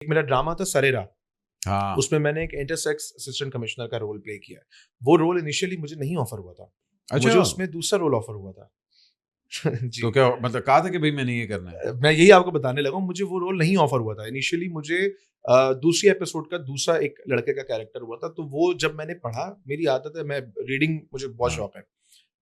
एक मेरा ड्रामा था सरेरा, हाँ उसमें मैंने एक इंटरसेक्स असिस्टेंट कमिश्नर का रोल प्ले किया। वो रोल इनिशियली मुझे नहीं ऑफर हुआ था, मुझे उसमें दूसरा रोल ऑफर हुआ था। जी। तो क्या मतलब कहा था कि भाई मैंने ये करना है? मैं यही आपको बताने लगा हूँ, मुझे वो रोल नहीं ऑफर हुआ था इनिशियली। मुझे दूसरी एपिसोड का दूसरा एक लड़के का कैरेक्टर हुआ था, तो वो जब मैंने पढ़ा, मेरी आदत है, मैं रीडिंग मुझे बहुत शौक है,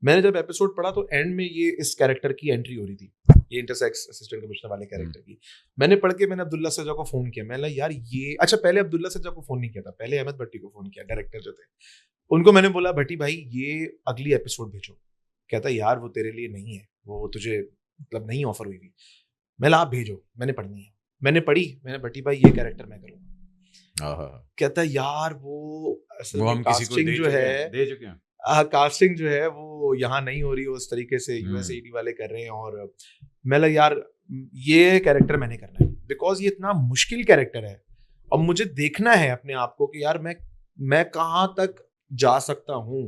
मैंने जब एपिसोड पढ़ा तो एंड में ये इस कैरेक्टर की एंट्री हो रही थी, ये इंटरसेक्स असिस्टेंट कमिश्नर वाले कैरेक्टर की। मैंने पढ़ के मैंने अब्दुल्ला सज्जा को फोन किया, मैंने यार ये, अच्छा पहले अब्दुल्ला सज्जा को फोन नहीं किया था, पहले अहमद भट्टी को फोन किया, डायरेक्टर जो थे, उनको मैंने बोला भट्टी भाई ये अगली एपिसोड भेजो। कहता यार वो तेरे लिए नहीं है, वो तुझे मतलब नहीं ऑफर हुई थी। मैं आप भेजो, मैंने पढ़नी है। मैंने पढ़ी, मैंने भट्टी भाई ये कैरेक्टर मैं करूंगा। कहता यार वो असल में हम किसी को कास्टिंग जो है, दे चुके हैं, कास्टिंग जो है वो यहाँ नहीं हो रही है उस तरीके से, यूएसएडी वाले कर रहे हैं। और मैं लगा यार ये कैरेक्टर मैंने करना है, बिकॉज ये इतना मुश्किल कैरेक्टर है और मुझे देखना है अपने आप को कि यार मैं कहाँ तक जा सकता हूँ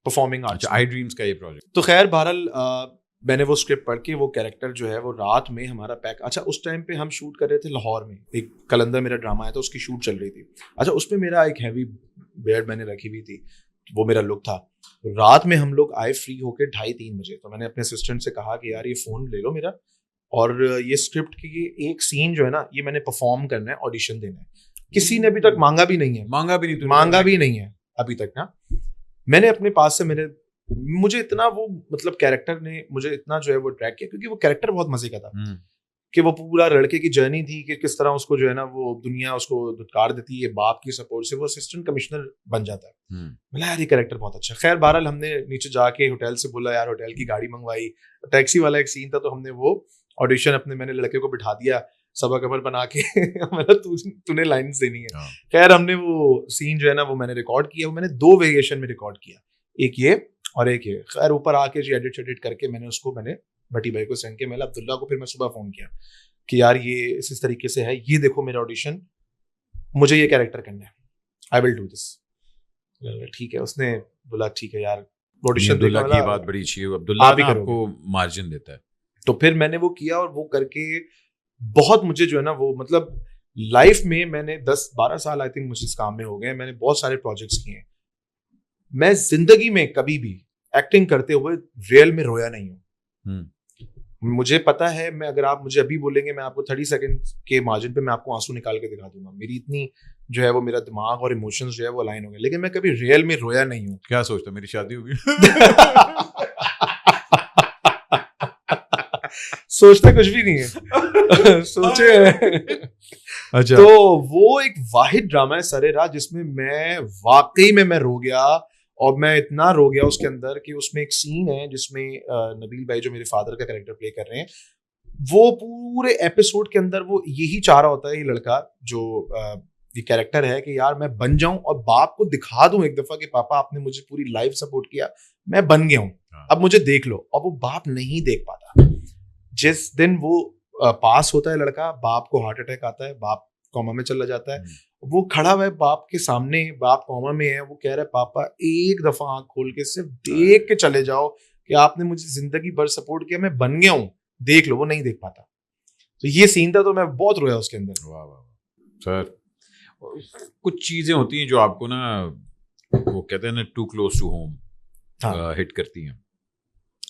परफॉर्मिंग आर्ट्स। आई ड्रीम्स का ये प्रोजेक्ट। तो खैर बहरहाल मैंने वो स्क्रिप्ट पढ़ के वो कैरेक्टर जो है वो रात में हमारा पैक, अच्छा उस टाइम पे हम शूट कर रहे थे लाहौर में, एक कलंदर मेरा ड्रामा है तो उसकी शूट चल रही थी। अच्छा उसमें मेरा एक हैवी बियर्ड मैंने रखी हुई थी, वो मेरा लुक था। रात में हम लोग आए फ्री होके 2:30-3 बजे, तो मैंने अपने असिस्टेंट से कहा कि यार ये फोन ले लो मेरा, और ये स्क्रिप्ट की एक सीन जो है ना ये मैंने परफॉर्म करना है, ऑडिशन देना है। किसी ने अभी तक मांगा भी नहीं है अभी तक ना। मैंने अपने पास से मुझे इतना वो मतलब कैरेक्टर ने मुझे इतना जो है वो ट्रैक किया, क्योंकि वो कैरेक्टर बहुत मजे का था कि वो पूरा लड़के की जर्नी थी कि किस तरह उसको जो है ना वो दुनिया उसको धुतकार देती है, बाप की सपोर्ट से वो असिस्टेंट कमिश्नर बन जाता है। बोला यार ये कैरेक्टर बहुत अच्छा। खैर बहरहाल हमने नीचे जाके होटल से बोला यार, होटल की गाड़ी मंगवाई, टैक्सी वाला एक सीन था, तो हमने वो ऑडिशन अपने, मैंने लड़के को बिठा दिया सबा कमर बना के मतलब तूने लाइन्स देनी है। खैर हमने वो सीन जो है ना वो मैंने रिकॉर्ड किया, वो मैंने 2 वेरिएशन में रिकॉर्ड किया, एक ये और एक ये। खैर ऊपर आके जी एडिट करके मैंने भट्टी भाई को सेंड किया। मैंने अब्दुल्ला को फिर मैं सुबह फोन किया कि यार ये इस तरीके से है, ये देखो मेरा ऑडिशन, मुझे ये कैरेक्टर करना है, आई विल डू दिस। ठीक है, उसने बोला ठीक है यार, ऑडिशन अब्दुल्ला की बात बड़ी अच्छी है, अब्दुल्ला भी आपको मार्जिन देता है। तो फिर मैंने वो किया और वो करके बहुत मुझे जो है ना वो मतलब लाइफ में मैंने 10-12 साल आई थिंक मुझे इस काम में हो गए, मैंने बहुत सारे प्रोजेक्ट्स किए हैं। मैं जिंदगी में कभी भी एक्टिंग करते हुए रियल में रोया नहीं हूँ। मुझे पता है, मैं अगर आप मुझे अभी बोलेंगे मैं आपको 30 सेकंड के मार्जिन पे मैं आपको आंसू निकाल के दिखा दूंगा, मेरी इतनी जो है वो मेरा दिमाग और इमोशंस जो है वो अलाइन हो गए, लेकिन मैं कभी रियल में रोया नहीं हूँ। क्या सोचता मेरी शादी होगी? सोचते कुछ भी नहीं है सोचे। अच्छा। तो वो एक वाहिद ड्रामा है सरेरा जिसमें मैं वाकई में मैं रो गया, और मैं इतना रो गया उसके अंदर कि उसमें एक सीन है जिसमें नबील भाई जो मेरे फादर का कैरेक्टर प्ले कर रहे हैं, वो पूरे एपिसोड के अंदर वो यही चाह रहा होता है, ये लड़का जो ये कैरेक्टर है, कि यार मैं बन जाऊं और बाप को दिखा दूं एक दफा कि पापा आपने मुझे पूरी लाइफ सपोर्ट किया, मैं बन गया हूं, अब मुझे देख लो। और वो बाप नहीं देख पाता। जिस दिन वो पास होता है लड़का, बाप को हार्ट अटैक आता है, बाप कोमा में चला जाता है, वो खड़ा हुआ है बाप के सामने, बाप कोमा में है, वो कह रहा है पापा एक दफा आंख खोल के सिर्फ देख के चले जाओ कि आपने मुझे जिंदगी भर सपोर्ट किया, मैं बन गया हूँ, देख लो। वो नहीं देख पाता। तो ये सीन था, तो मैं बहुत रोया उसके अंदर। वाह वाह सर, कुछ चीजें होती हैं जो आपको ना वो कहते हैं ना too close to home hit करती हैं।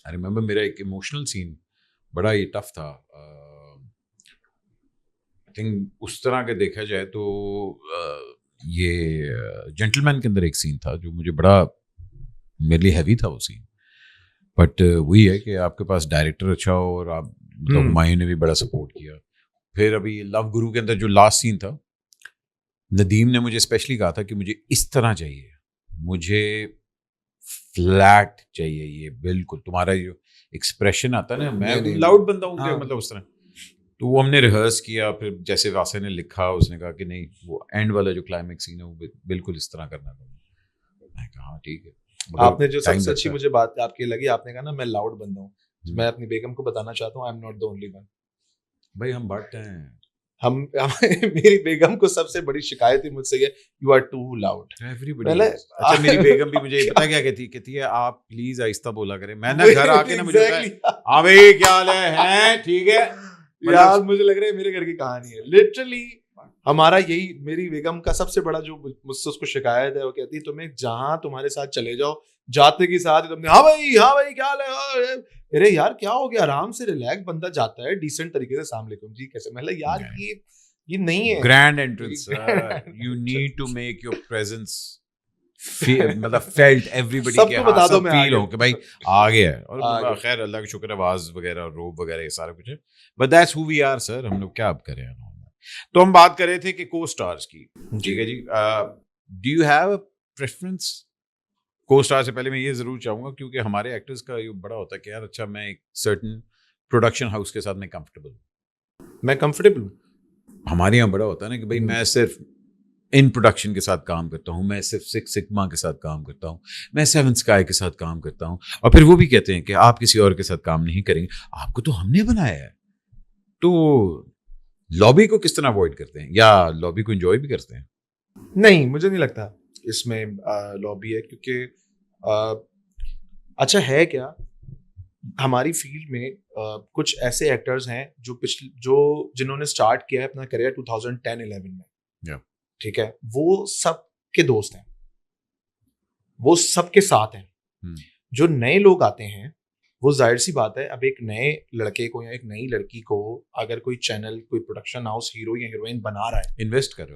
आई रिमेम्बर मेरा एक इमोशनल सीन बड़ा ही टफ था। आई थिंक उस तरह के देखा जाए तो ये जेंटलमैन के अंदर एक सीन था जो मुझे बड़ा मेरे लिए हैवी था वो सीन, बट वही है कि आपके पास डायरेक्टर अच्छा हो और आप मतलब हुमायूं ने भी बड़ा सपोर्ट किया। फिर अभी लव गुरु के अंदर जो लास्ट सीन था, नदीम ने मुझे स्पेशली कहा था कि मुझे इस तरह चाहिए, मुझे फ्लैट चाहिए, ये बिल्कुल तुम्हारा जो एक्सप्रेशन आता है ना, मैं लाउड बंदा हूँ क्या, मतलब उस तरह। तो वो हमने रिहर्स किया, फिर जैसे वासे ने लिखा, उसने कहा कि नहीं वो एंड वाला जो क्लाइमेक्स सीन है वो बिल्कुल इस तरह करना था। मैं कहा हाँ ठीक है। आपने जो सबसे अच्छी मुझे बात आपकी लगी, आपने कहा ना मैं लाउड बंदा हूँ, मैं अपनी बेगम को बताना चाहता हूँ I am not the only one. भाई हम बांटते हैं, हम मेरी बेगम को सबसे बड़ी शिकायत ही मुझसे है, यू आर टू लाउड। अच्छा मेरी बेगम भी मुझे पता क्या कहती है, आप प्लीज आहिस्ता बोला करें। मैं ना घर आके ना मुझे हाँ भाई क्या हाल है ठीक है यार, मुझे लग रहा है मेरे घर की कहानी है लिटरली। हमारा यही, मेरी बेगम का सबसे बड़ा जो मुझसे उसको शिकायत है, वो कहती है तुम्हें जहां तुम्हारे साथ चले जाओ, जाते के साथ ही तुमने हाँ भाई क्या हाल है, अरे यार क्या हो गया, आराम से रिलैक्स बंदा जाता है डिसेंट तरीके से, अस्सलाम वालेकुम जी कैसे, मतलब यार ये नहीं है grand entrance, you need to make your presence मतलब फेल्ट एवरीबडी के, सबको बता दो मैं फील हो कि भाई आ गया है। आ और गया। खैर अल्लाह का शुक्र है, आवाज वगैरह रोब वगैरह ये सारा कुछ है, but that's who we are sir, हम लोग क्या अब करें। तो हम बात कर रहे थे कि को स्टार्स की, ठीक है जी, do you have a preference को स्टार से? पहले मैं ये जरूर चाहूंगा, क्योंकि हमारे एक्टर्स का ये बड़ा होता है कि यार अच्छा मैं एक सर्टन प्रोडक्शन हाउस के साथ मैं कंफर्टेबल हूँ। हमारे यहाँ बड़ा होता है ना कि भाई मैं सिर्फ इन प्रोडक्शन के साथ काम करता हूँ, मैं सिर्फ सिक्स सिग्मा के साथ काम करता हूँ, मैं सेवन स्काई के साथ काम करता हूँ, और फिर वो भी कहते हैं कि आप किसी और के साथ काम नहीं करेंगे, आपको तो हमने बनाया है। तो लॉबी को किस तरह अवॉइड करते हैं, या लॉबी को एंजॉय भी करते हैं? नहीं, मुझे नहीं लगता इसमें लॉबी है, क्योंकि अच्छा है क्या, हमारी फील्ड में कुछ ऐसे एक्टर्स हैं जो जिन्होंने स्टार्ट किया है अपना करियर 2010-11 में, ठीक है, वो सबके दोस्त हैं, वो सबके साथ हैं। जो नए लोग आते हैं, वो जाहिर सी बात है, अब एक नए लड़के को या एक नई लड़की को अगर कोई चैनल, कोई प्रोडक्शन हाउस हीरो या हीरोइन बना रहा है, इन्वेस्ट कर रहा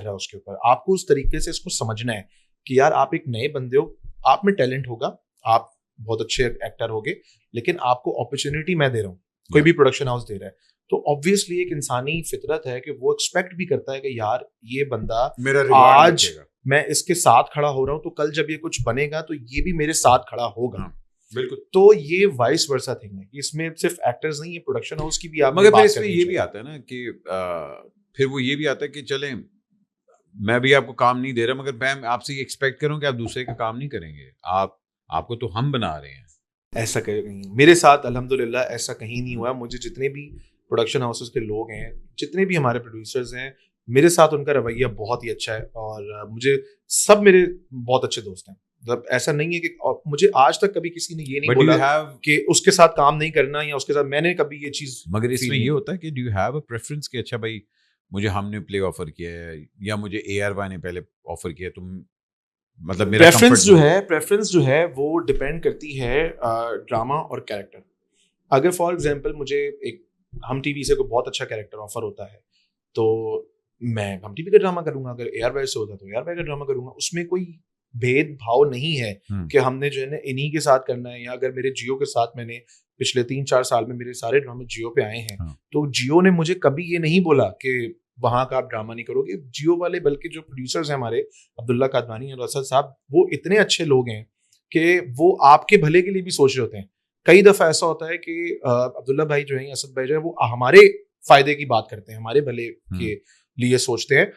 है उसके ऊपर, आपको उस तरीके से इसको समझना है कि यार आप एक नए बंदे हो, आप में टैलेंट होगा, आप बहुत अच्छे एक्टर होगे, लेकिन आपको अपॉर्चुनिटी मैं दे रहा हूँ, कोई भी प्रोडक्शन हाउस दे रहा है, तो ऑब्वियसली एक इंसानी फितरत है कि वो एक्सपेक्ट भी करता है कि यार ये बंदा मेरा आज मैं इसके साथ खड़ा हो रहा हूँ, तो कल जब ये कुछ बनेगा तो ये भी मेरे साथ खड़ा होगा। बिल्कुल। तो ये वाइस वर्सा थिंग है कि इसमें सिर्फ एक्टर्स नहीं है, प्रोडक्शन हाउस की भी आप मगर फिर इसमें ये भी आता है ना कि फिर वो ये भी आता है कि चलें मैं भी आपको काम नहीं दे रहा, मगर मैं आपसे ये एक्सपेक्ट करूं कि आप दूसरे का काम नहीं करेंगे, आपको तो हम बना रहे हैं। ऐसा कहीं मेरे साथ अल्हम्दुलिल्लाह ऐसा कहीं नहीं हुआ। मुझे जितने भी प्रोडक्शन हाउसेस के लोग हैं, जितने भी हमारे प्रोड्यूसर्स हैं, मेरे साथ उनका रवैया बहुत ही अच्छा है, और मुझे सब मेरे बहुत अच्छे दोस्त हैं। मतलब ऐसा नहीं है कि, और मुझे आज तक कभी किसी ने ये नहीं बोला कि उसके साथ काम नहीं करना, या उसके साथ मैंने कभी ये चीज। मगर इसमें ये होता है कि do you have a preference कि अच्छा भाई मुझे हमने प्ले ऑफर किया है या मुझे ARY ने पहले ऑफर किया, तुम मतलब मेरा प्रेफरेंस जो है वो डिपेंड करती है ड्रामा और कैरेक्टर। अगर फॉर एग्जांपल मुझे एक हम टीवी से कोई बहुत अच्छा कैरेक्टर ऑफर होता है, तो मैं हम टीवी का ड्रामा करूंगा, अगर ARY से होता है तो ARY का ड्रामा करूंगा। उसमें कोई भेदभाव नहीं है कि हमने जो है ना इन्हीं के साथ करना है, या अगर मेरे जियो के साथ, मैंने पिछले 3-4 साल में मेरे सारे ड्रामे जियो पे आए हैं, तो जियो ने मुझे कभी ये नहीं बोला कि वहां का आप ड्रामा नहीं करोगे। जियो वाले, बल्कि जो प्रोड्यूसर्स हैं हमारे, अब्दुल्ला कादवानी और असद साहब, वो इतने अच्छे लोग हैं कि वो आपके भले के लिए भी सोच रहे होते हैं। कई दफा ऐसा होता है कि अब्दुल्ला भाई जो है, असद भाई जो है, वो हमारे फायदे की बात करते हैं, हमारे भले के लिए सोचते हैं।